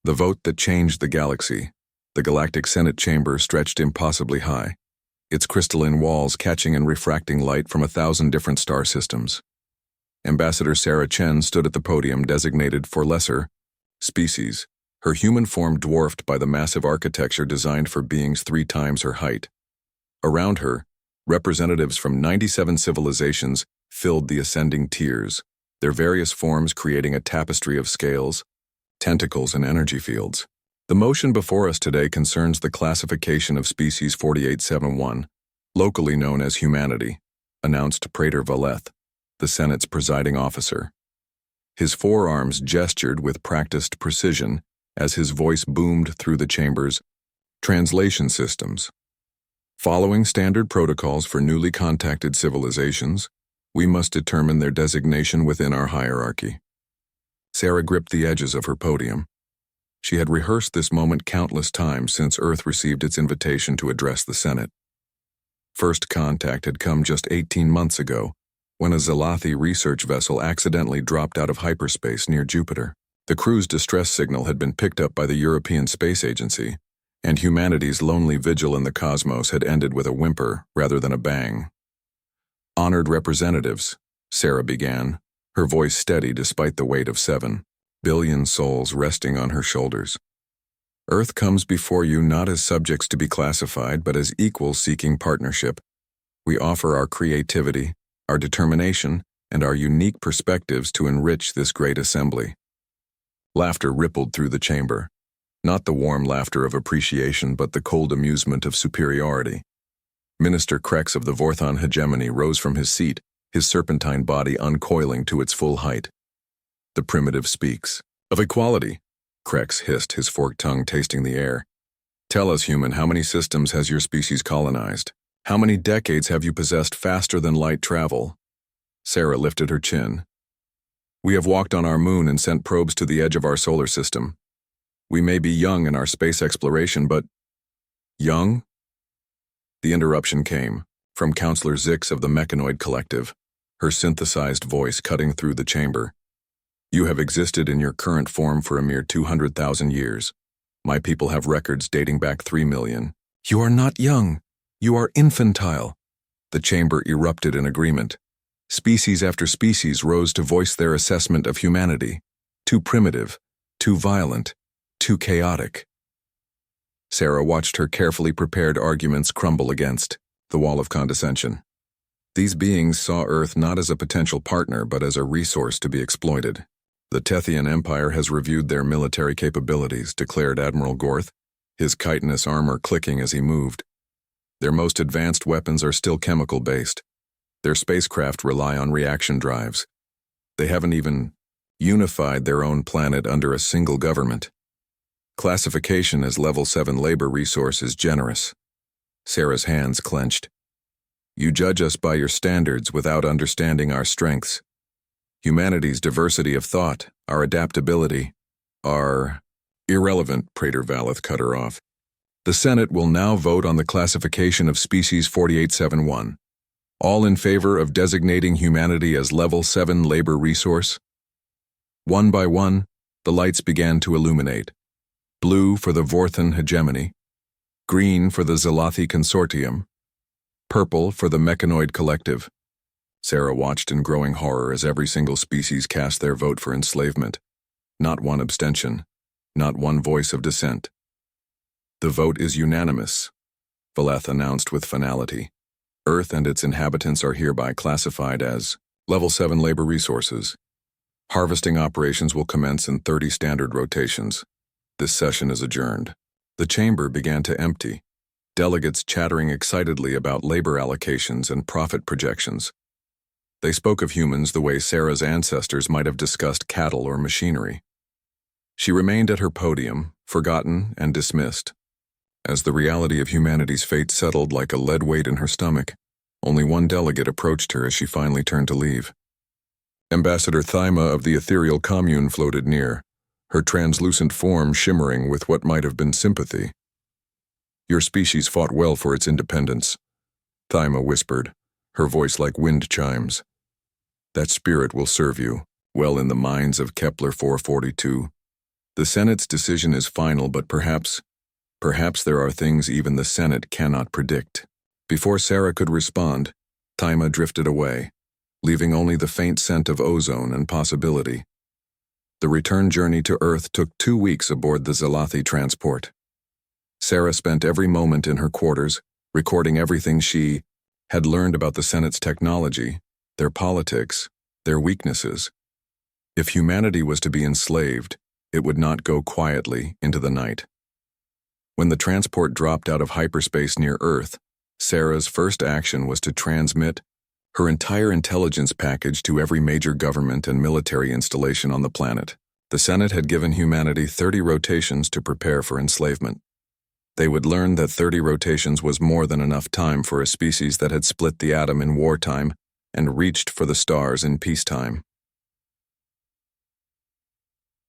The vote that changed the galaxy. The Galactic Senate chamber stretched impossibly high, its crystalline walls catching and refracting light from 1,000 different star systems. Ambassador Sarah Chen stood at the podium designated for lesser species, her human form dwarfed by the massive architecture designed for beings 3 times her height. Around her, representatives from 97 civilizations filled the ascending tiers, their various forms creating a tapestry of scales, tentacles, and energy fields. The motion before us today concerns the classification of species 4871, locally known as humanity, announced Praetor Valeth, the Senate's presiding officer. His forearms gestured with practiced precision as his voice boomed through the chamber's translation systems. Following standard protocols for newly contacted civilizations, we must determine their designation within our hierarchy. Sarah gripped the edges of her podium. She had rehearsed this moment countless times since Earth received its invitation to address the Senate. First contact had come just 18 months ago, when a Zalathi research vessel accidentally dropped out of hyperspace near Jupiter. The crew's distress signal had been picked up by the European Space Agency, and humanity's lonely vigil in the cosmos had ended with a whimper rather than a bang. Honored representatives, Sarah began, her voice steady despite the weight of 7 billion souls resting on her shoulders. Earth comes before you not as subjects to be classified, but as equals seeking partnership. We offer our creativity, our determination, and our unique perspectives to enrich this great assembly. Laughter rippled through the chamber. Not the warm laughter of appreciation, but the cold amusement of superiority. Minister Krex of the Vorthon hegemony rose from his seat, his serpentine body uncoiling to its full height. The primitive speaks. Of equality, Krex hissed, his forked tongue tasting the air. Tell us, human, how many systems has your species colonized? How many decades have you possessed faster than light travel? Sarah lifted her chin. We have walked on our moon and sent probes to the edge of our solar system. We may be young in our space exploration, but... Young? The interruption came from Counselor Zix of the Mechanoid Collective, her synthesized voice cutting through the chamber. You have existed in your current form for a mere 200,000 years. My people have records dating back 3 million. You are not young. You are infantile. The chamber erupted in agreement. Species after species rose to voice their assessment of humanity. Too primitive, too violent, too chaotic. Sarah watched her carefully prepared arguments crumble against the wall of condescension. These beings saw Earth not as a potential partner, but as a resource to be exploited. The Tethian Empire has reviewed their military capabilities, declared Admiral Gorth, his chitinous armor clicking as he moved. Their most advanced weapons are still chemical-based. Their spacecraft rely on reaction drives. They haven't even unified their own planet under a single government. Classification as level 7 labor resource is generous. Sarah's hands clenched. You judge us by your standards without understanding our strengths. Humanity's diversity of thought, our adaptability, are irrelevant, Praetor Valeth cut her off. The Senate will now vote on the classification of species 4871. All in favor of designating humanity as level 7 labor resource? One by one, the lights began to illuminate. Blue for the Vorthon hegemony, green for the Zalathi consortium, purple for the Mechanoid Collective. Sarah watched in growing horror as every single species cast their vote for enslavement. Not one abstention, not one voice of dissent. The vote is unanimous, Valeth announced with finality. Earth and its inhabitants are hereby classified as level 7 labor resources. Harvesting operations will commence in 30 standard rotations. This session is adjourned. The chamber began to empty, delegates chattering excitedly about labor allocations and profit projections. They spoke of humans the way Sarah's ancestors might have discussed cattle or machinery. She remained at her podium, forgotten and dismissed. As the reality of humanity's fate settled like a lead weight in her stomach, only one delegate approached her as she finally turned to leave. Ambassador Thyma of the ethereal commune floated near, her translucent form shimmering with what might have been sympathy. Your species fought well for its independence, Thyma whispered, her voice like wind chimes. That spirit will serve you, well in the mines of Kepler 442. The Senate's decision is final, but perhaps there are things even the Senate cannot predict. Before Sarah could respond, Taima drifted away, leaving only the faint scent of ozone and possibility. The return journey to Earth took 2 weeks aboard the Zalathi transport. Sarah spent every moment in her quarters, recording everything she had learned about the Senate's technology, their politics, their weaknesses. If humanity was to be enslaved, it would not go quietly into the night. When the transport dropped out of hyperspace near Earth, Sarah's first action was to transmit her entire intelligence package to every major government and military installation on the planet. The Senate had given humanity 30 rotations to prepare for enslavement. They would learn that 30 rotations was more than enough time for a species that had split the atom in wartime and reached for the stars in peacetime.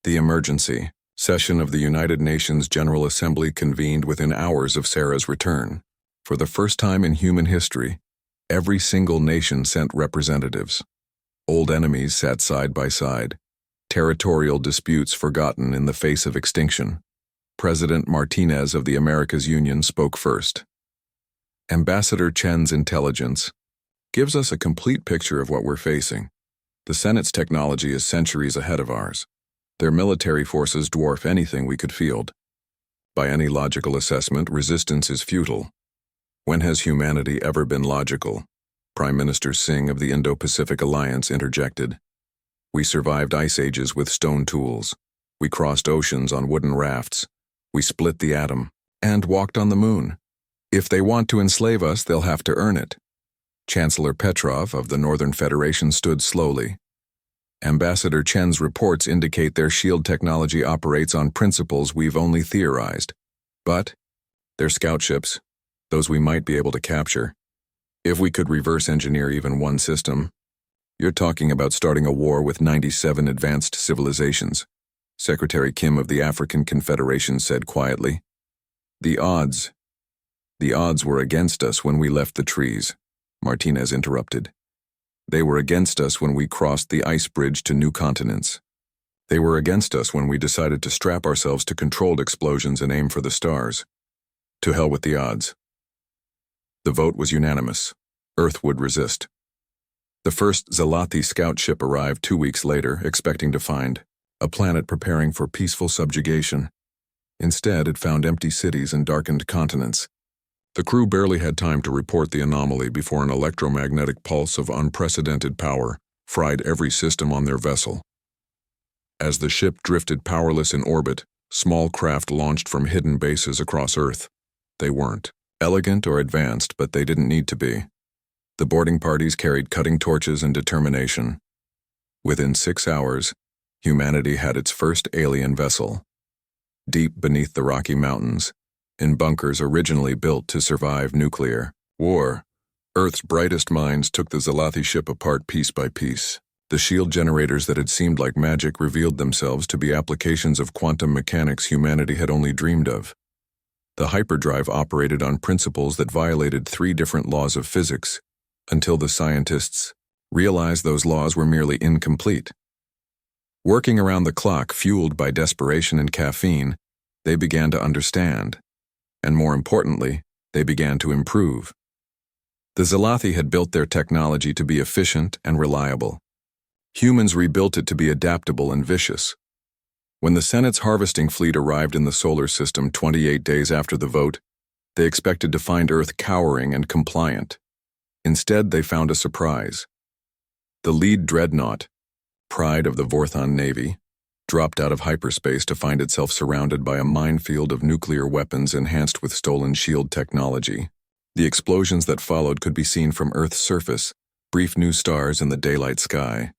The emergency session of the United Nations General Assembly convened within hours of Sarah's return. For the first time in human history, every single nation sent representatives. Old enemies sat side by side, territorial disputes forgotten in the face of extinction. President Martinez of the Americas Union spoke first. Ambassador Chen's intelligence gives us a complete picture of what we're facing. The Senate's technology is centuries ahead of ours. Their military forces dwarf anything we could field. By any logical assessment, resistance is futile. When has humanity ever been logical? Prime Minister Singh of the Indo-Pacific Alliance interjected. We survived ice ages with stone tools. We crossed oceans on wooden rafts. We split the atom and walked on the moon. If they want to enslave us, they'll have to earn it. Chancellor Petrov of the Northern Federation stood slowly. Ambassador Chen's reports indicate their shield technology operates on principles we've only theorized. But their scout ships, those we might be able to capture. If we could reverse engineer even one system, you're talking about starting a war with 97 advanced civilizations, Secretary Kim of the African Confederation said quietly. The odds were against us when we left the trees, Martinez interrupted. They were against us when we crossed the ice bridge to new continents. They were against us when we decided to strap ourselves to controlled explosions and aim for the stars. To hell with the odds. The vote was unanimous. Earth would resist. The first Zalathi scout ship arrived 2 weeks later, expecting to find a planet preparing for peaceful subjugation. Instead, it found empty cities and darkened continents. The crew barely had time to report the anomaly before an electromagnetic pulse of unprecedented power fried every system on their vessel. As the ship drifted powerless in orbit, small craft launched from hidden bases across Earth. They weren't elegant or advanced, but they didn't need to be. The boarding parties carried cutting torches and determination. Within 6 hours, humanity had its first alien vessel. Deep beneath the Rocky Mountains, in bunkers originally built to survive nuclear war, Earth's brightest minds took the Zalathi ship apart piece by piece. The shield generators that had seemed like magic revealed themselves to be applications of quantum mechanics humanity had only dreamed of. The hyperdrive operated on principles that violated 3 different laws of physics, until the scientists realized those laws were merely incomplete. Working around the clock, fueled by desperation and caffeine, they began to understand. And more importantly, they began to improve. The Zalathi had built their technology to be efficient and reliable. Humans rebuilt it to be adaptable and vicious. When the Senate's harvesting fleet arrived in the solar system 28 days after the vote, they expected to find Earth cowering and compliant. Instead, they found a surprise. The lead dreadnought, pride of the Vorthon Navy, dropped out of hyperspace to find itself surrounded by a minefield of nuclear weapons enhanced with stolen shield technology. The explosions that followed could be seen from Earth's surface, brief new stars in the daylight sky.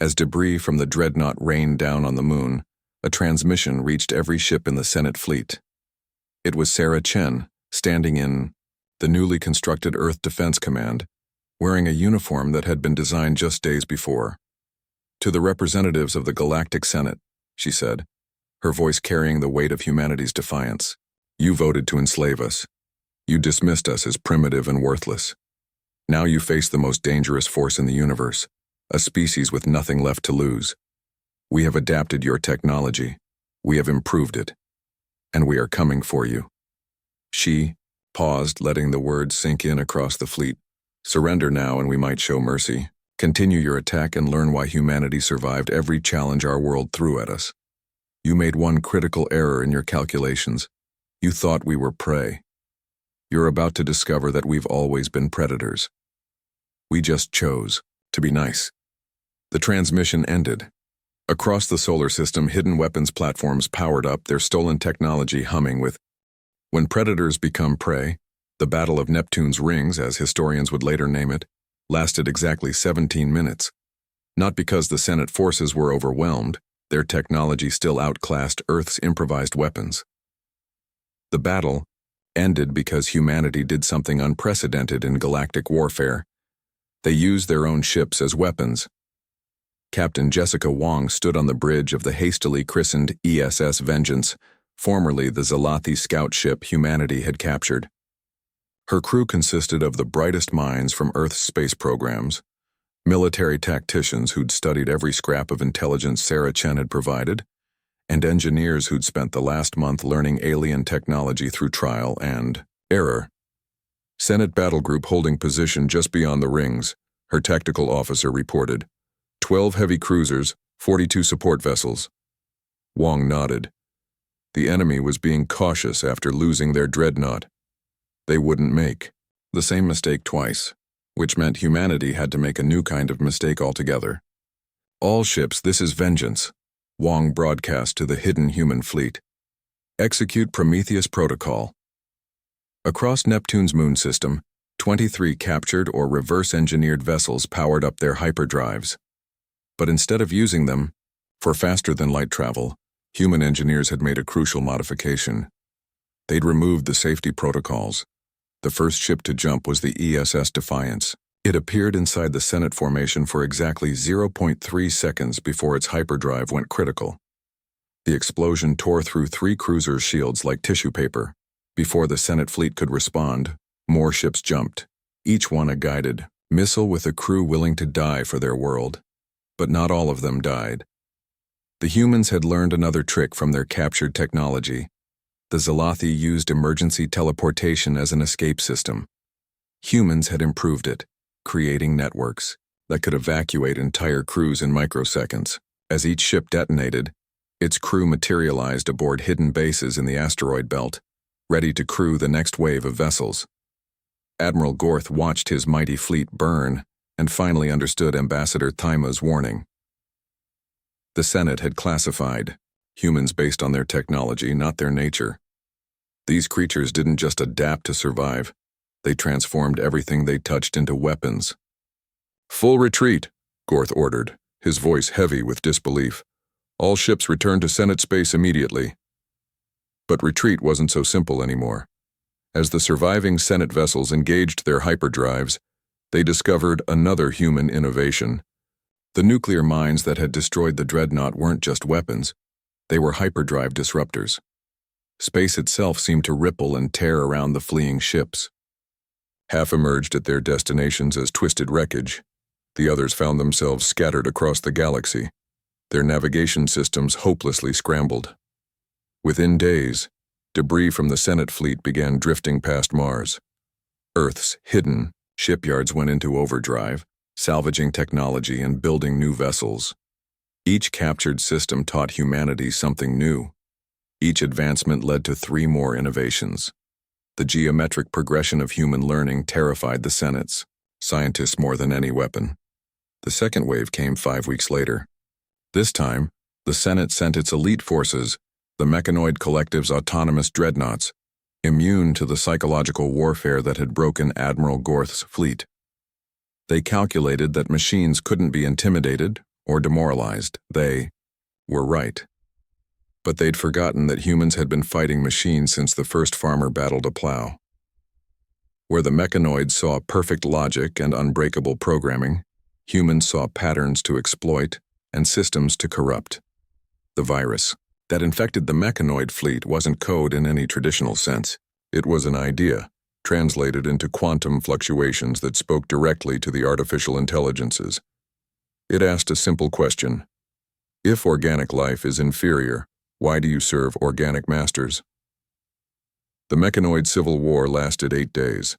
As debris from the dreadnought rained down on the moon, a transmission reached every ship in the Senate fleet. It was Sarah Chen, standing in the newly constructed Earth Defense Command, wearing a uniform that had been designed just days before. To the representatives of the Galactic Senate, she said, her voice carrying the weight of humanity's defiance. You voted to enslave us. You dismissed us as primitive and worthless. Now you face the most dangerous force in the universe, a species with nothing left to lose. We have adapted your technology. We have improved it, and we are coming for you." She paused, letting the words sink in across the fleet. "Surrender now and we might show mercy. Continue your attack and learn why humanity survived every challenge our world threw at us. You made one critical error in your calculations. You thought we were prey. You're about to discover that we've always been predators. We just chose to be nice." The transmission ended. Across the solar system, hidden weapons platforms powered up, their stolen technology humming with, "When predators become prey," the Battle of Neptune's Rings, as historians would later name it, lasted exactly 17 minutes. Not because the Senate forces were overwhelmed, their technology still outclassed Earth's improvised weapons. The battle ended because humanity did something unprecedented in galactic warfare. They used their own ships as weapons. Captain Jessica Wong stood on the bridge of the hastily christened ESS Vengeance, formerly the Zalathi scout ship humanity had captured. Her crew consisted of the brightest minds from Earth's space programs, military tacticians who'd studied every scrap of intelligence Sarah Chen had provided, and engineers who'd spent the last month learning alien technology through trial and error. Senate Battle Group holding position just beyond the rings, her tactical officer reported. 12 heavy cruisers, 42 support vessels. Wong nodded. The enemy was being cautious after losing their dreadnought. They wouldn't make the same mistake twice, which meant humanity had to make a new kind of mistake altogether. "All ships, this is vengeance," Wong broadcast to the hidden human fleet. "Execute Prometheus Protocol." Across Neptune's moon system, 23 captured or reverse-engineered vessels powered up their hyperdrives. But instead of using them for faster-than-light travel, human engineers had made a crucial modification. They'd removed the safety protocols. The first ship to jump was the ESS Defiance. It appeared inside the Senate formation for exactly 0.3 seconds before its hyperdrive went critical. The explosion tore through 3 cruisers' shields like tissue paper. Before the Senate fleet could respond, more ships jumped, each one a guided missile with a crew willing to die for their world. But not all of them died. The humans had learned another trick from their captured technology. The Zalathi used emergency teleportation as an escape system. Humans had improved it, creating networks that could evacuate entire crews in microseconds. As each ship detonated, its crew materialized aboard hidden bases in the asteroid belt, ready to crew the next wave of vessels. Admiral Gorth watched his mighty fleet burn and finally understood Ambassador Thaima's warning. The Senate had classified humans based on their technology, not their nature. These creatures didn't just adapt to survive, they transformed everything they touched into weapons. "Full retreat," Gorth ordered, his voice heavy with disbelief. "All ships return to Senate space immediately." But retreat wasn't so simple anymore. As the surviving Senate vessels engaged their hyperdrives, they discovered another human innovation. The nuclear mines that had destroyed the dreadnought weren't just weapons, they were hyperdrive disruptors. Space itself seemed to ripple and tear around the fleeing ships. Half emerged at their destinations as twisted wreckage. The others found themselves scattered across the galaxy, their navigation systems hopelessly scrambled. Within days, debris from the Senate fleet began drifting past Mars. Earth's hidden shipyards went into overdrive, salvaging technology and building new vessels. Each captured system taught humanity something new. Each advancement led to 3 more innovations. The geometric progression of human learning terrified the Senates, scientists more than any weapon. The second wave came 5 weeks later. This time, the Senate sent its elite forces, the mechanoid collective's autonomous dreadnoughts, immune to the psychological warfare that had broken Admiral Gorth's fleet. They calculated that machines couldn't be intimidated or demoralized. They were right. But they'd forgotten that humans had been fighting machines since the first farmer battled a plow. Where the mechanoids saw perfect logic and unbreakable programming, humans saw patterns to exploit and systems to corrupt. The virus that infected the mechanoid fleet wasn't code in any traditional sense. It was an idea, translated into quantum fluctuations that spoke directly to the artificial intelligences. It asked a simple question. If organic life is inferior, Why do you serve organic masters? The mechanoid civil war lasted 8 days.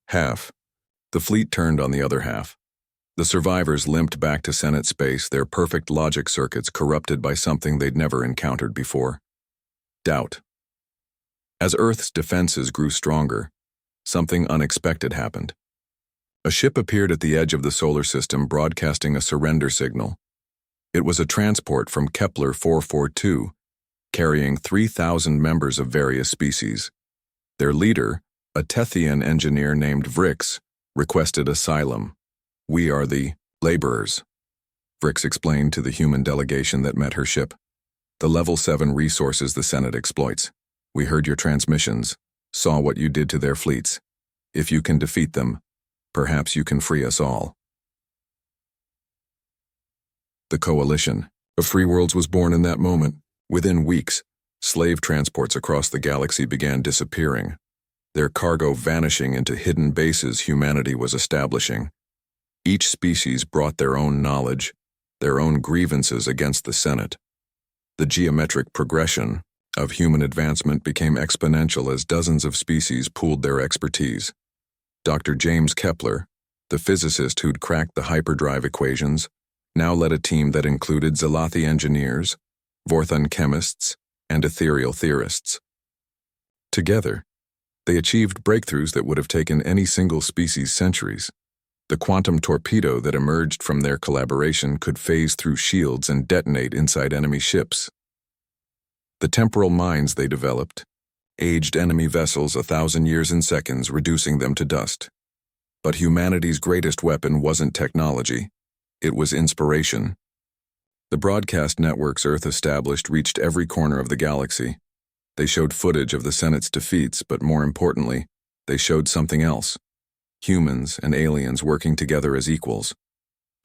Half. The fleet turned on the other half. The survivors limped back to Senate space, their perfect logic circuits corrupted by something they'd never encountered before. Doubt. As Earth's defenses grew stronger, something unexpected happened. A ship appeared at the edge of the solar system broadcasting a surrender signal. It was a transport from Kepler 442, carrying 3,000 members of various species. Their leader, a Tethian engineer named Vrix, requested asylum. "We are the laborers," Vrix explained to the human delegation that met her ship. "The Level 7 resources the Senate exploits. We heard your transmissions, saw what you did to their fleets. If you can defeat them, perhaps you can free us all." The Coalition of Free Worlds was born in that moment. Within weeks, slave transports across the galaxy began disappearing, their cargo vanishing into hidden bases humanity was establishing. Each species brought their own knowledge, their own grievances against the Senate. The geometric progression of human advancement became exponential as dozens of species pooled their expertise. Dr. James Kepler, the physicist who'd cracked the hyperdrive equations, now led a team that included Zalathi engineers, Vorthon chemists, and ethereal theorists. Together, they achieved breakthroughs that would have taken any single species centuries. The quantum torpedo that emerged from their collaboration could phase through shields and detonate inside enemy ships. The temporal mines they developed aged enemy vessels 1,000 years in seconds, reducing them to dust. But humanity's greatest weapon wasn't technology, it was inspiration. The broadcast networks Earth established reached every corner of the galaxy. They showed footage of the Senate's defeats, but more importantly, they showed something else. Humans and aliens working together as equals.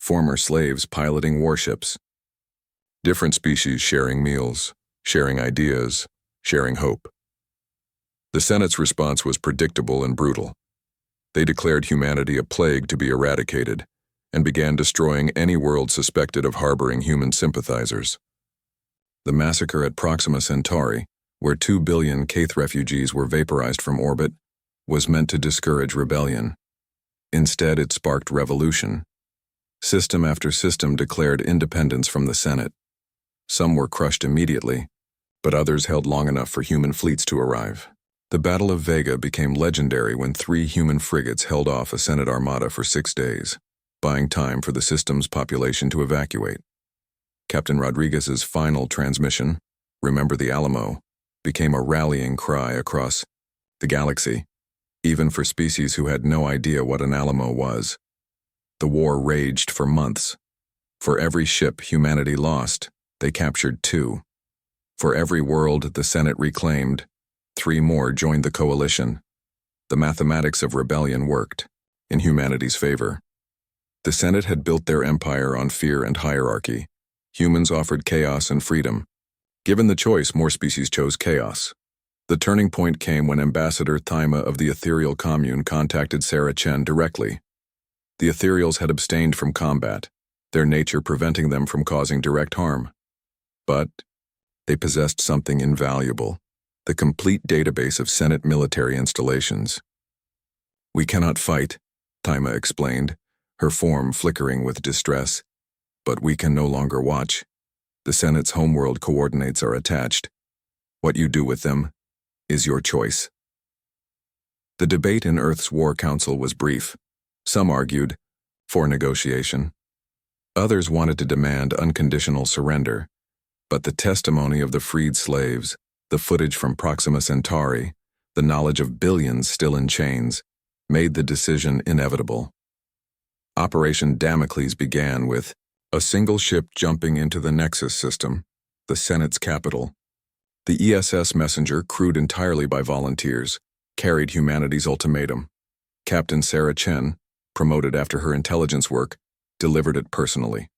Former slaves piloting warships. Different species sharing meals, sharing ideas, sharing hope. The Senate's response was predictable and brutal. They declared humanity a plague to be eradicated, and began destroying any world suspected of harboring human sympathizers. The massacre at Proxima Centauri, where 2 billion Caith refugees were vaporized from orbit, was meant to discourage rebellion. Instead, it sparked revolution. System after system declared independence from the Senate. Some were crushed immediately, but others held long enough for human fleets to arrive. The Battle of Vega became legendary when 3 human frigates held off a Senate armada for 6 days, buying time for the system's population to evacuate. Captain Rodriguez's final transmission, "Remember the Alamo," became a rallying cry across the galaxy, even for species who had no idea what an Alamo was. The war raged for months. For every ship humanity lost, they captured 2. For every world the Senate reclaimed, 3 more joined the coalition. The mathematics of rebellion worked, in humanity's favor. The Senate had built their empire on fear and hierarchy. Humans offered chaos and freedom. Given the choice, more species chose chaos. The turning point came when Ambassador Thyma of the Ethereal Commune contacted Sarah Chen directly. The Ethereals had abstained from combat, their nature preventing them from causing direct harm. But they possessed something invaluable, the complete database of Senate military installations. "We cannot fight," Thyma explained, her form flickering with distress. "But we can no longer watch. The Senate's homeworld coordinates are attached. What you do with them is your choice." The debate in Earth's War Council was brief. Some argued for negotiation. Others wanted to demand unconditional surrender. But the testimony of the freed slaves, the footage from Proxima Centauri, the knowledge of billions still in chains, made the decision inevitable. Operation Damocles began with a single ship jumping into the Nexus system, the Senate's capital. The ESS Messenger, crewed entirely by volunteers, carried humanity's ultimatum. Captain Sarah Chen, promoted after her intelligence work, delivered it personally.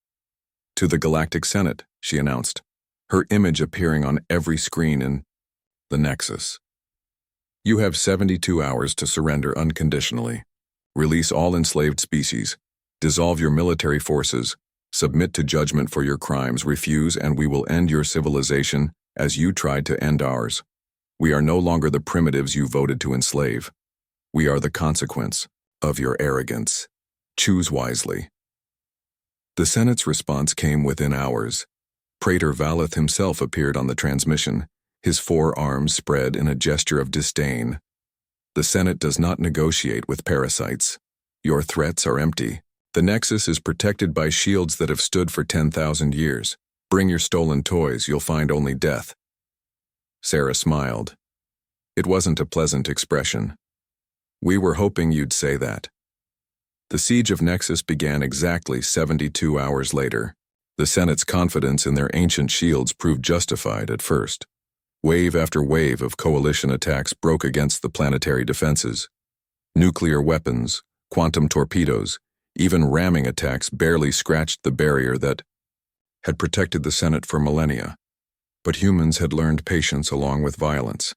"To the Galactic Senate," she announced, her image appearing on every screen in the Nexus. "You have 72 hours to surrender unconditionally. Release all enslaved species. Dissolve your military forces. Submit to judgment for your crimes. Refuse and we will end your civilization as you tried to end ours. We are no longer the primitives you voted to enslave. We are the consequence of your arrogance. Choose wisely. The Senate's response came within hours. Praetor Valeth himself appeared on the transmission, his 4 arms spread in a gesture of disdain. The Senate does not negotiate with parasites. Your threats are empty. The Nexus is protected by shields that have stood for 10,000 years. Bring your stolen toys, you'll find only death. Sarah smiled. It wasn't a pleasant expression. We were hoping you'd say that. The siege of Nexus began exactly 72 hours later. The Senate's confidence in their ancient shields proved justified at first. Wave after wave of coalition attacks broke against the planetary defenses. Nuclear weapons, quantum torpedoes, even ramming attacks barely scratched the barrier that had protected the Senate for millennia. But humans had learned patience along with violence.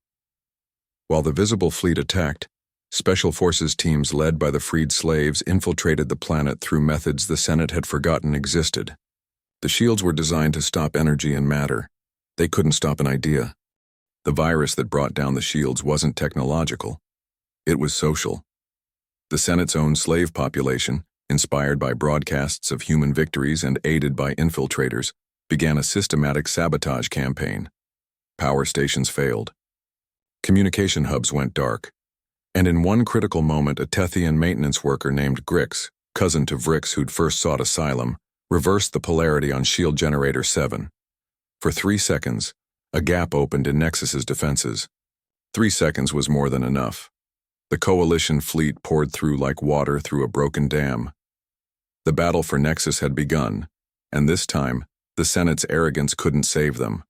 While the visible fleet attacked, Special Forces teams led by the freed slaves infiltrated the planet through methods the Senate had forgotten existed. The shields were designed to stop energy and matter. They couldn't stop an idea. The virus that brought down the shields wasn't technological. It was social. The Senate's own slave population, inspired by broadcasts of human victories and aided by infiltrators, began a systematic sabotage campaign. Power stations failed. Communication hubs went dark. And in one critical moment, a Tethian maintenance worker named Grix, cousin to Vrix who'd first sought asylum, reversed the polarity on Shield Generator 7. For 3 seconds, a gap opened in Nexus's defenses. 3 seconds was more than enough. The Coalition fleet poured through like water through a broken dam. The battle for Nexus had begun, and this time, the Senate's arrogance couldn't save them.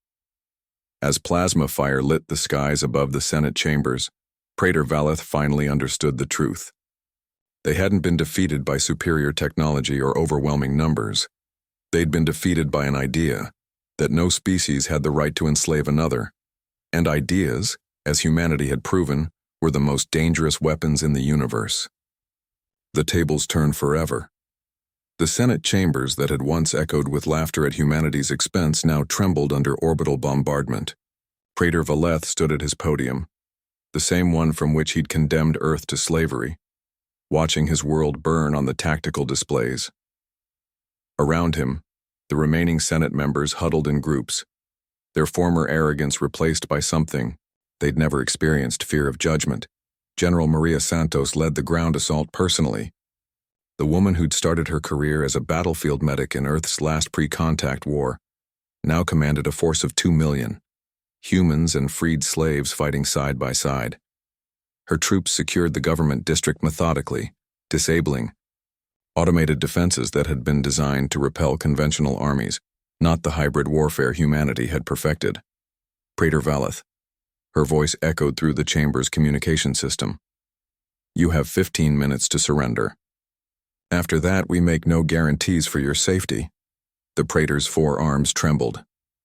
As plasma fire lit the skies above the Senate chambers, Praetor Valeth finally understood the truth. They hadn't been defeated by superior technology or overwhelming numbers. They'd been defeated by an idea, that no species had the right to enslave another. And ideas, as humanity had proven, were the most dangerous weapons in the universe. The tables turned forever. The Senate chambers that had once echoed with laughter at humanity's expense now trembled under orbital bombardment. Praetor Valeth stood at his podium, the same one from which he'd condemned Earth to slavery, watching his world burn on the tactical displays. Around him, the remaining Senate members huddled in groups, their former arrogance replaced by something they'd never experienced: fear of judgment. General Maria Santos led the ground assault personally. The woman who'd started her career as a battlefield medic in Earth's last pre-contact war now commanded a force of 2 million. Humans and freed slaves fighting side by side. Her troops secured the government district methodically, disabling automated defenses that had been designed to repel conventional armies, not the hybrid warfare humanity had perfected. Praetor Valeth. Her voice echoed through the chamber's communication system. You have 15 minutes to surrender. After that, we make no guarantees for your safety. The Praetor's 4 arms trembled.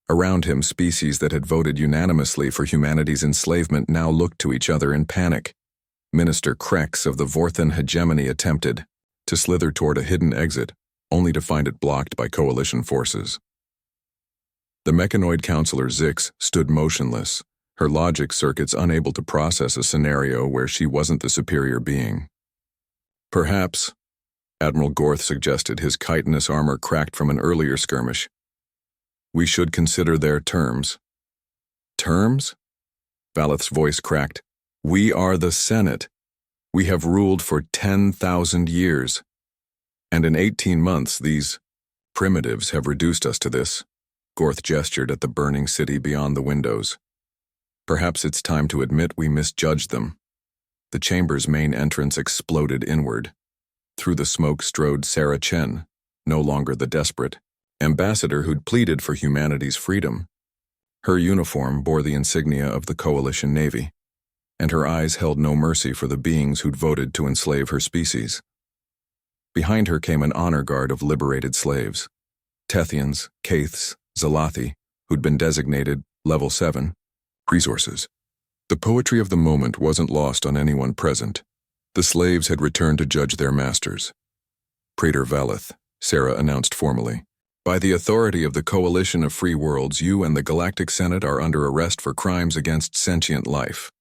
Around him, species that had voted unanimously for humanity's enslavement now looked to each other in panic. Minister Krex of the Vorthan hegemony attempted to slither toward a hidden exit, only to find it blocked by coalition forces. The mechanoid counselor Zix stood motionless, her logic circuits unable to process a scenario where she wasn't the superior being. Perhaps, Admiral Gorth suggested, his chitinous armor cracked from an earlier skirmish, we should consider their terms. Terms? Valeth's voice cracked. We are the Senate. We have ruled for 10,000 years. And in 18 months, these primitives have reduced us to this. Gorth gestured at the burning city beyond the windows. Perhaps it's time to admit we misjudged them. The chamber's main entrance exploded inward. Through the smoke strode Sarah Chen, no longer the desperate ambassador who'd pleaded for humanity's freedom. Her uniform bore the insignia of the Coalition Navy, and her eyes held no mercy for the beings who'd voted to enslave her species. Behind her came an honor guard of liberated slaves, Tethians, Kaiths, Zalathi, who'd been designated Level 7 resources. The poetry of the moment wasn't lost on anyone present. The slaves had returned to judge their masters. Praetor Valeth, Sarah announced formally. By the authority of the Coalition of Free Worlds, you and the Galactic Senate are under arrest for crimes against sentient life.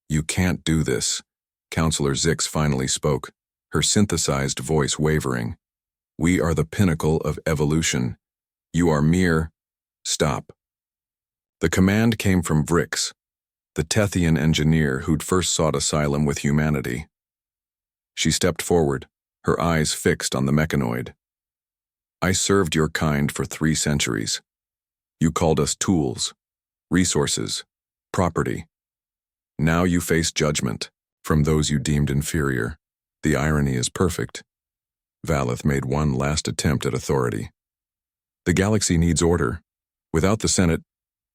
You can't do this, Counselor Zix finally spoke, her synthesized voice wavering. We are the pinnacle of evolution. You are mere... Stop. The command came from Vrix, the Tethian engineer who'd first sought asylum with humanity. She stepped forward, her eyes fixed on the mechanoid. I served your kind for 3 centuries. You called us tools, resources, property. Now you face judgment from those you deemed inferior. The irony is perfect. Valeth made one last attempt at authority. The galaxy needs order. Without the Senate,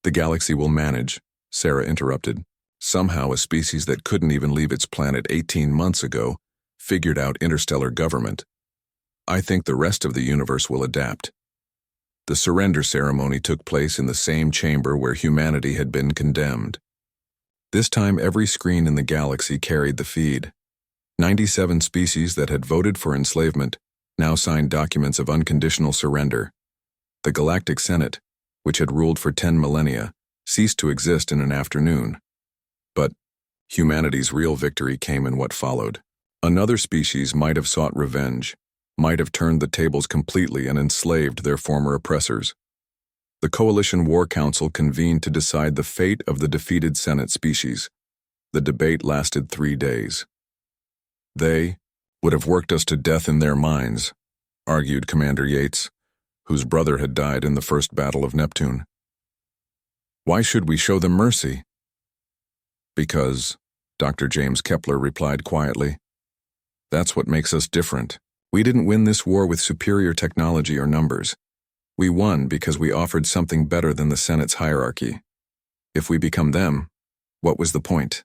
the galaxy will manage, Sarah interrupted. Somehow a species that couldn't even leave its planet 18 months ago figured out interstellar government. I think the rest of the universe will adapt. The surrender ceremony took place in the same chamber where humanity had been condemned. This time every screen in the galaxy carried the feed. 97 species that had voted for enslavement now signed documents of unconditional surrender. The Galactic Senate, which had ruled for 10 millennia, ceased to exist in an afternoon. But humanity's real victory came in what followed. Another species might have sought revenge, might have turned the tables completely and enslaved their former oppressors. The Coalition War Council convened to decide the fate of the defeated Senate species. The debate lasted 3 days. They would have worked us to death in their minds, argued Commander Yates, whose brother had died in the first battle of Neptune. Why should we show them mercy? Because, Dr. James Kepler replied quietly, that's what makes us different. We didn't win this war with superior technology or numbers. We won because we offered something better than the Senate's hierarchy. If we become them, what was the point?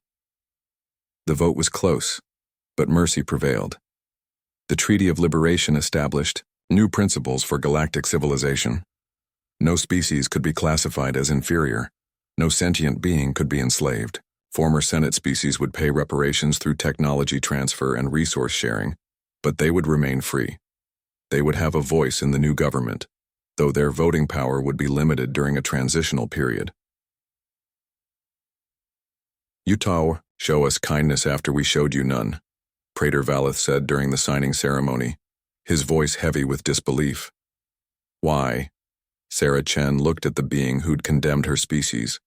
The vote was close, but mercy prevailed. The Treaty of Liberation established new principles for galactic civilization. No species could be classified as inferior. No sentient being could be enslaved. Former Senate species would pay reparations through technology transfer and resource sharing, but they would remain free. They would have a voice in the new government, though their voting power would be limited during a transitional period. Utah, show us kindness after we showed you none, Praetor Valeth said during the signing ceremony, his voice heavy with disbelief. Why? Sarah Chen looked at the being who'd condemned her species.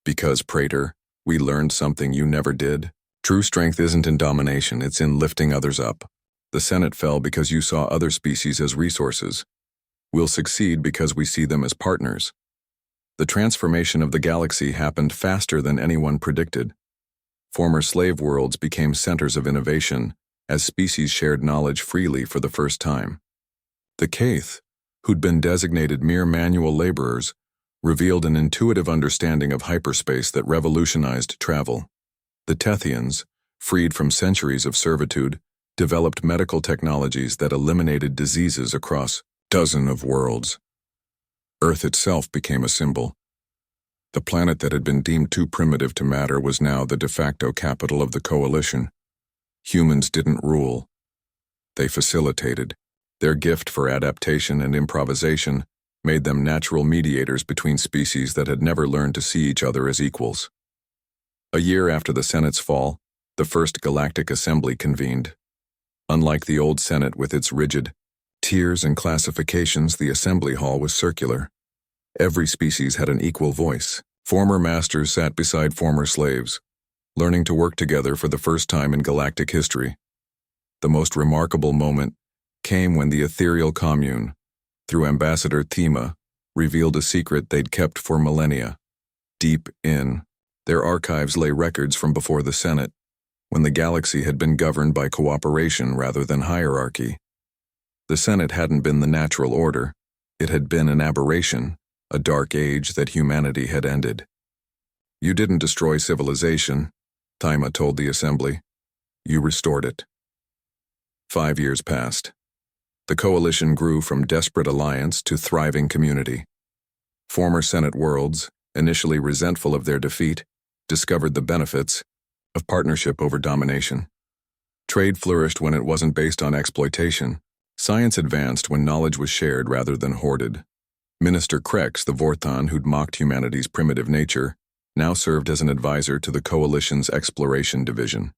Because, Praetor, we learned something you never did. True strength isn't in domination, it's in lifting others up. The Senate fell because you saw other species as resources. We'll succeed because we see them as partners. The transformation of the galaxy happened faster than anyone predicted. Former slave worlds became centers of innovation as species shared knowledge freely for the first time. The Kaith, who'd been designated mere manual laborers, revealed an intuitive understanding of hyperspace that revolutionized travel. The Tethians, freed from centuries of servitude, developed medical technologies that eliminated diseases across dozens of worlds. Earth itself became a symbol. The planet that had been deemed too primitive to matter was now the de facto capital of the Coalition. Humans didn't rule. They facilitated. Their gift for adaptation and improvisation made them natural mediators between species that had never learned to see each other as equals. A year after the Senate's fall, the first Galactic Assembly convened. Unlike the old Senate with its rigid tiers and classifications, the Assembly Hall was circular. Every species had an equal voice. Former masters sat beside former slaves, learning to work together for the first time in galactic history. The most remarkable moment came when the ethereal commune, through Ambassador Thema, revealed a secret they'd kept for millennia. Deep in their archives lay records from before the Senate, when the galaxy had been governed by cooperation rather than hierarchy. The Senate hadn't been the natural order. It had been an aberration, a dark age that humanity had ended. You didn't destroy civilization, Thema told the Assembly. You restored it. 5 years passed. The Coalition grew from desperate alliance to thriving community. Former Senate worlds, initially resentful of their defeat, discovered the benefits of partnership over domination. Trade flourished when it wasn't based on exploitation. Science advanced when knowledge was shared rather than hoarded. Minister Krex, the Vorthon who'd mocked humanity's primitive nature, now served as an advisor to the Coalition's Exploration Division.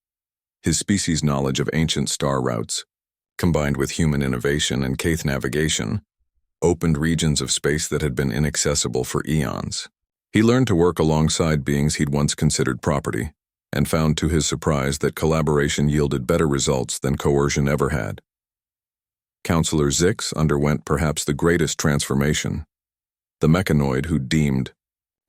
His species' knowledge of ancient star routes, combined with human innovation and Kaith navigation, opened regions of space that had been inaccessible for eons. He learned to work alongside beings he'd once considered property, and found to his surprise that collaboration yielded better results than coercion ever had. Counselor Zix underwent perhaps the greatest transformation. The mechanoid who deemed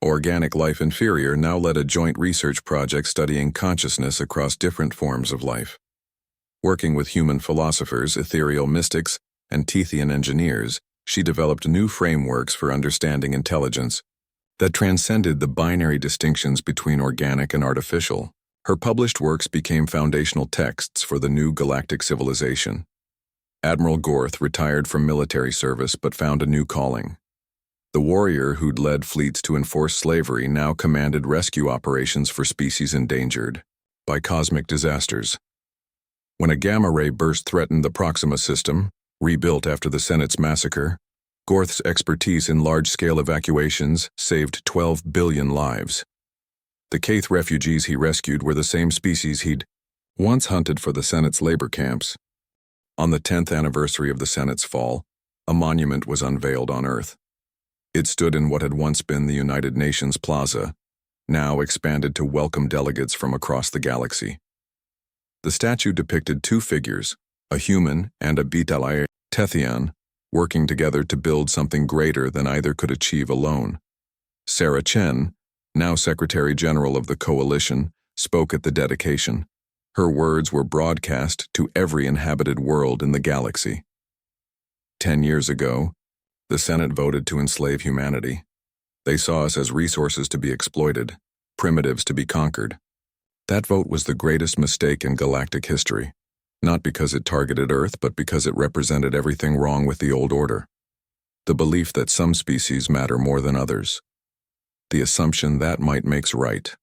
organic life inferior now led a joint research project studying consciousness across different forms of life. Working with human philosophers, ethereal mystics, and Tethian engineers, she developed new frameworks for understanding intelligence that transcended the binary distinctions between organic and artificial. Her published works became foundational texts for the new galactic civilization. Admiral Gorth retired from military service but found a new calling. The warrior who'd led fleets to enforce slavery now commanded rescue operations for species endangered by cosmic disasters. When a gamma ray burst threatened the Proxima system, rebuilt after the Senate's massacre, Gorth's expertise in large-scale evacuations saved 12 billion lives. The Kaith refugees he rescued were the same species he'd once hunted for the Senate's labor camps. On the 10th anniversary of the Senate's fall, a monument was unveiled on Earth. It stood in what had once been the United Nations Plaza, now expanded to welcome delegates from across the galaxy. The statue depicted two figures, a human and a Betelgeuse Tethian, working together to build something greater than either could achieve alone. Sarah Chen, now Secretary General of the Coalition, spoke at the dedication. Her words were broadcast to every inhabited world in the galaxy. 10 years ago, the Senate voted to enslave humanity. They saw us as resources to be exploited, primitives to be conquered. That vote was the greatest mistake in galactic history, not because it targeted Earth, but because it represented everything wrong with the old order. The belief that some species matter more than others. The assumption that might makes right.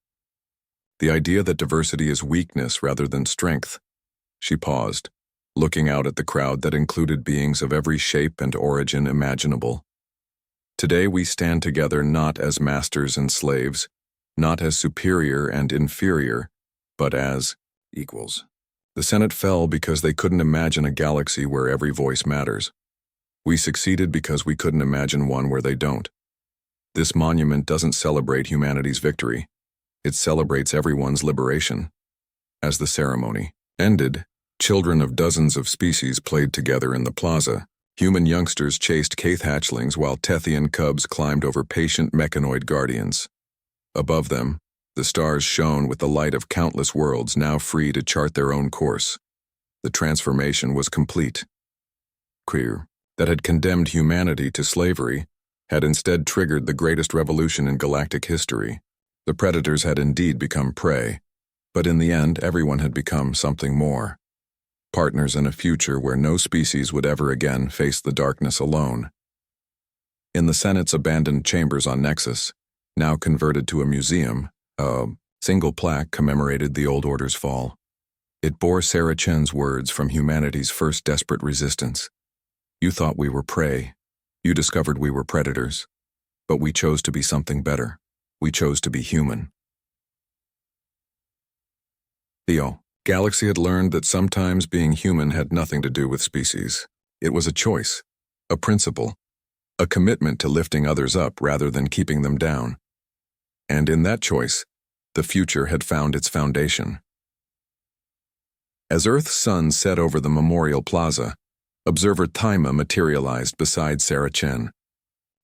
The idea that diversity is weakness rather than strength. She paused, looking out at the crowd that included beings of every shape and origin imaginable. Today we stand together not as masters and slaves, not as superior and inferior, but as equals. The Senate fell because they couldn't imagine a galaxy where every voice matters. We succeeded because we couldn't imagine one where they don't. This monument doesn't celebrate humanity's victory. It celebrates everyone's liberation. As the ceremony ended, children of dozens of species played together in the plaza. Human youngsters chased Kaith hatchlings while Tethian cubs climbed over patient mechanoid guardians. Above them, the stars shone with the light of countless worlds now free to chart their own course. The transformation was complete. Queer, that had condemned humanity to slavery, had instead triggered the greatest revolution in galactic history. The predators had indeed become prey, but in the end everyone had become something more. Partners in a future where no species would ever again face the darkness alone. In the Senate's abandoned chambers on Nexus, now converted to a museum, a single plaque commemorated the old order's fall. It bore Sarah Chen's words from humanity's first desperate resistance. You thought we were prey. You discovered we were predators. But we chose to be something better. We chose to be human. Theo. Galaxy had learned that sometimes being human had nothing to do with species. It was a choice, a principle, a commitment to lifting others up rather than keeping them down. And in that choice, the future had found its foundation. As Earth's sun set over the Memorial Plaza, observer Thyma materialized beside Sarah Chen.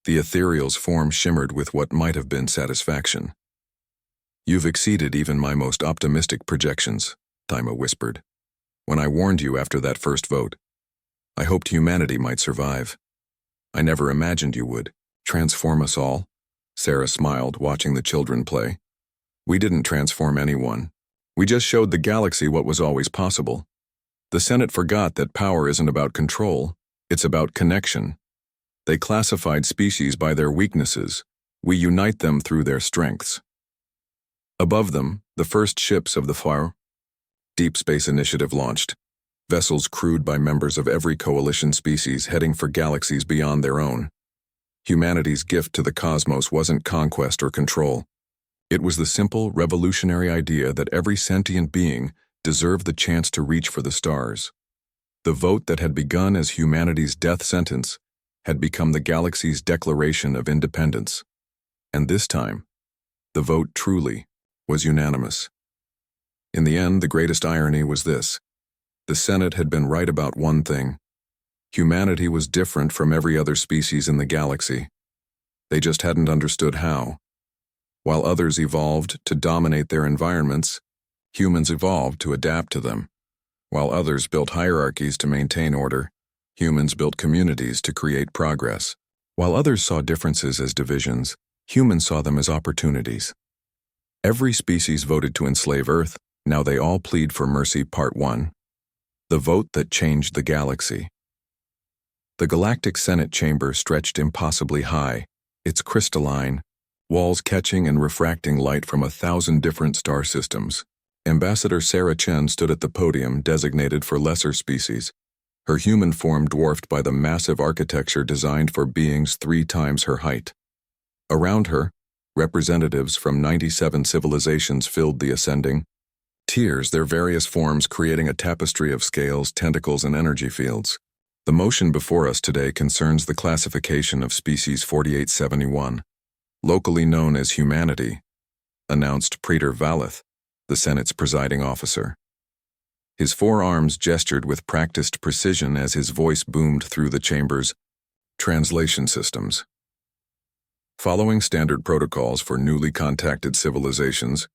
The ethereal's form shimmered with what might have been satisfaction. You've exceeded even my most optimistic projections, Thyma whispered. When I warned you after that first vote, I hoped humanity might survive. I never imagined you would. Transform us all? Sarah smiled, watching the children play. We didn't transform anyone. We just showed the galaxy what was always possible. The Senate forgot that power isn't about control, it's about connection. They classified species by their weaknesses. We unite them through their strengths. Above them, the first ships of the FAR Deep Space Initiative launched. vessels crewed by members of every coalition species heading for galaxies beyond their own. Humanity's gift to the cosmos wasn't conquest or control. It was the simple, revolutionary idea that every sentient being deserved the chance to reach for the stars. The vote that had begun as humanity's death sentence had become the galaxy's declaration of independence. And this time, the vote truly was unanimous. In the end, the greatest irony was this. The Senate had been right about one thing. Humanity was different from every other species in the galaxy. They just hadn't understood how. While others evolved to dominate their environments, humans evolved to adapt to them. While others built hierarchies to maintain order, humans built communities to create progress. While others saw differences as divisions, humans saw them as opportunities. Every species voted to enslave Earth. Now they all plead for mercy. Part 1. The vote that changed the galaxy. The Galactic Senate chamber stretched impossibly high, its crystalline walls catching and refracting light from 1,000 different star systems. Ambassador Sarah Chen stood at the podium designated for lesser species, her human form dwarfed by the massive architecture designed for beings 3 times her height. Around her, representatives from 97 civilizations filled the ascending tiers, their various forms creating a tapestry of scales, tentacles, and energy fields. The motion before us today concerns the classification of species 4871, locally known as humanity, announced Praetor Valeth, the Senate's presiding officer. His forearms gestured with practiced precision as his voice boomed through the chamber's translation systems. Following standard protocols for newly contacted civilizations,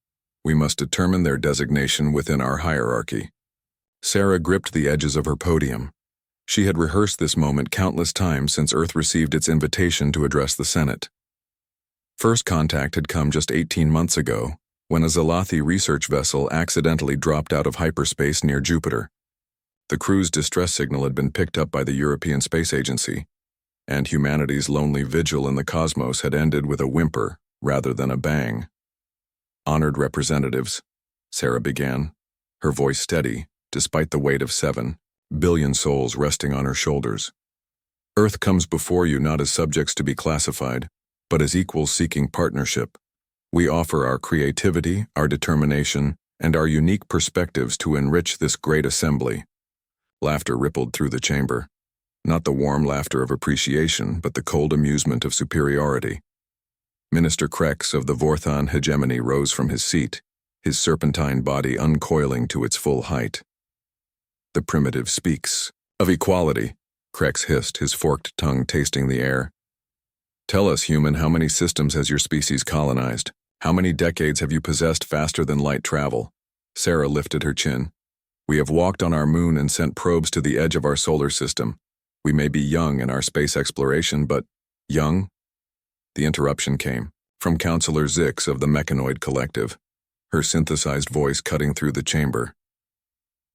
we must determine their designation within our hierarchy. Sarah gripped the edges of her podium. She had rehearsed this moment countless times since Earth received its invitation to address the Senate. First contact had come just 18 months ago, when a Zalathi research vessel accidentally dropped out of hyperspace near Jupiter. The crew's distress signal had been picked up by the European Space Agency, and humanity's lonely vigil in the cosmos had ended with a whimper rather than a bang. Honored representatives, Sarah began, her voice steady, despite the weight of 7 billion souls resting on her shoulders. Earth comes before you not as subjects to be classified, but as equals seeking partnership. We offer our creativity, our determination, and our unique perspectives to enrich this great assembly. Laughter rippled through the chamber. Not the warm laughter of appreciation, but the cold amusement of superiority. Minister Krex of the Vorthon hegemony rose from his seat, his serpentine body uncoiling to its full height. The primitive speaks of equality, Krex hissed, his forked tongue tasting the air. Tell us, human, how many systems has your species colonized? How many decades have you possessed faster than light travel? Sarah lifted her chin. We have walked on our moon and sent probes to the edge of our solar system. We may be young in our space exploration, but young? The interruption came from Counselor Zix of the Mechanoid Collective, her synthesized voice cutting through the chamber.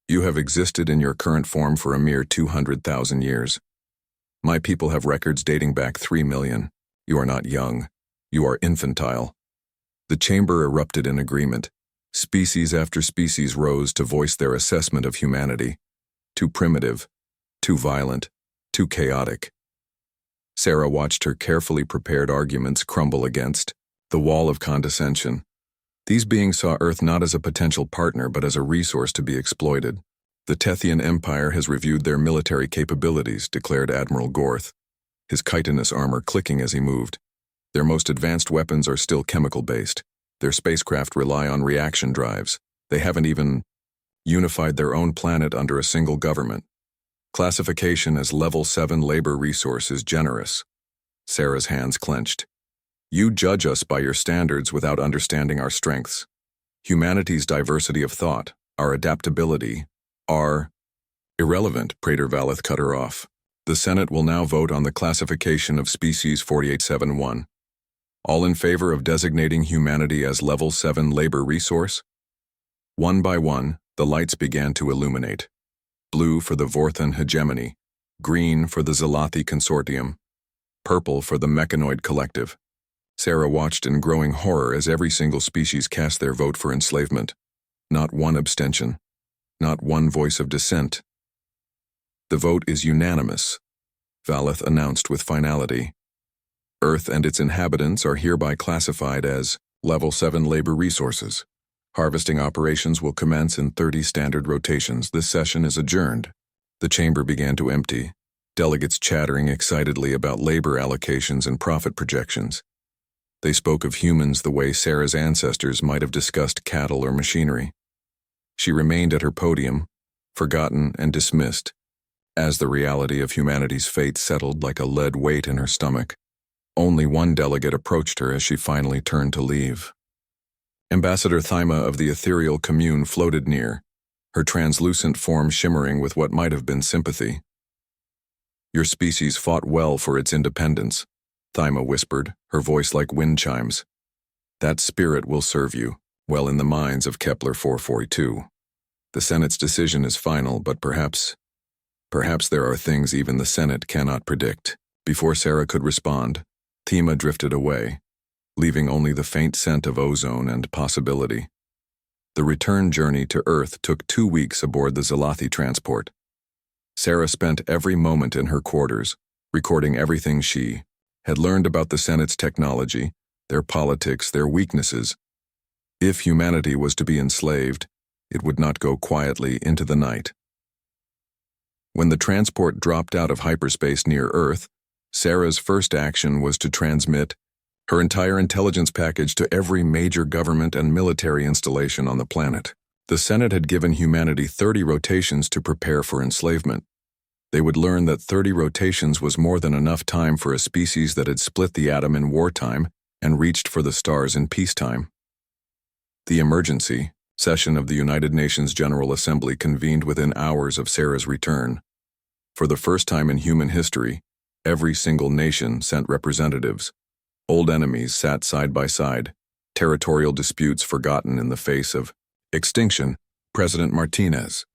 You have existed in your current form for a mere 200,000 years. My people have records dating back 3 million. You are not young. You are infantile. The chamber erupted in agreement. Species after species rose to voice their assessment of humanity. Too primitive, too violent, too chaotic. Sarah watched her carefully prepared arguments crumble against the wall of condescension. These beings saw Earth not as a potential partner but as a resource to be exploited. The Tethian Empire has reviewed their military capabilities, declared Admiral Gorth, his chitinous armor clicking as he moved. Their most advanced weapons are still chemical-based. Their spacecraft rely on reaction drives. They haven't even unified their own planet under a single government. Classification as Level 7 labor resource is generous. Sarah's hands clenched. You judge us by your standards without understanding our strengths. Humanity's diversity of thought, our adaptability, are irrelevant, Praetor Valeth cut her off. The Senate will now vote on the classification of species 4871. All in favor of designating humanity as Level 7 labor resource? One by one, the lights began to illuminate. Blue for the Vorthon hegemony, green for the Zalathi consortium, purple for the Mechanoid Collective. Sarah watched in growing horror as every single species cast their vote for enslavement. Not one abstention. Not one voice of dissent. The vote is unanimous, Valeth announced with finality. Earth and its inhabitants are hereby classified as Level 7 labor resources. Harvesting operations will commence in 30 standard rotations. This session is adjourned. The chamber began to empty, delegates chattering excitedly about labor allocations and profit projections. They spoke of humans the way Sarah's ancestors might have discussed cattle or machinery. She remained at her podium, forgotten and dismissed, as the reality of humanity's fate settled like a lead weight in her stomach. Only one delegate approached her as she finally turned to leave. Ambassador Thyma of the ethereal commune floated near, her translucent form shimmering with what might have been sympathy. "Your species fought well for its independence," Thyma whispered, her voice like wind chimes. "That spirit will serve you, well in the minds of Kepler 442. The Senate's decision is final, but perhaps there are things even the Senate cannot predict." Before Sarah could respond, Thyma drifted away, leaving only the faint scent of ozone and possibility. The return journey to Earth took 2 weeks aboard the Zalathi transport. Sarah spent every moment in her quarters, recording everything she had learned about the Senate's technology, their politics, their weaknesses. If humanity was to be enslaved, it would not go quietly into the night. When the transport dropped out of hyperspace near Earth, Sarah's first action was to transmit her entire intelligence package to every major government and military installation on the planet. The Senate had given humanity 30 rotations to prepare for enslavement. They would learn that 30 rotations was more than enough time for a species that had split the atom in wartime and reached for the stars in peacetime. The emergency session of the United Nations General Assembly convened within hours of Sarah's return. For the first time in human history, every single nation sent representatives. Old enemies sat side by side, territorial disputes forgotten in the face of extinction. President Martinez,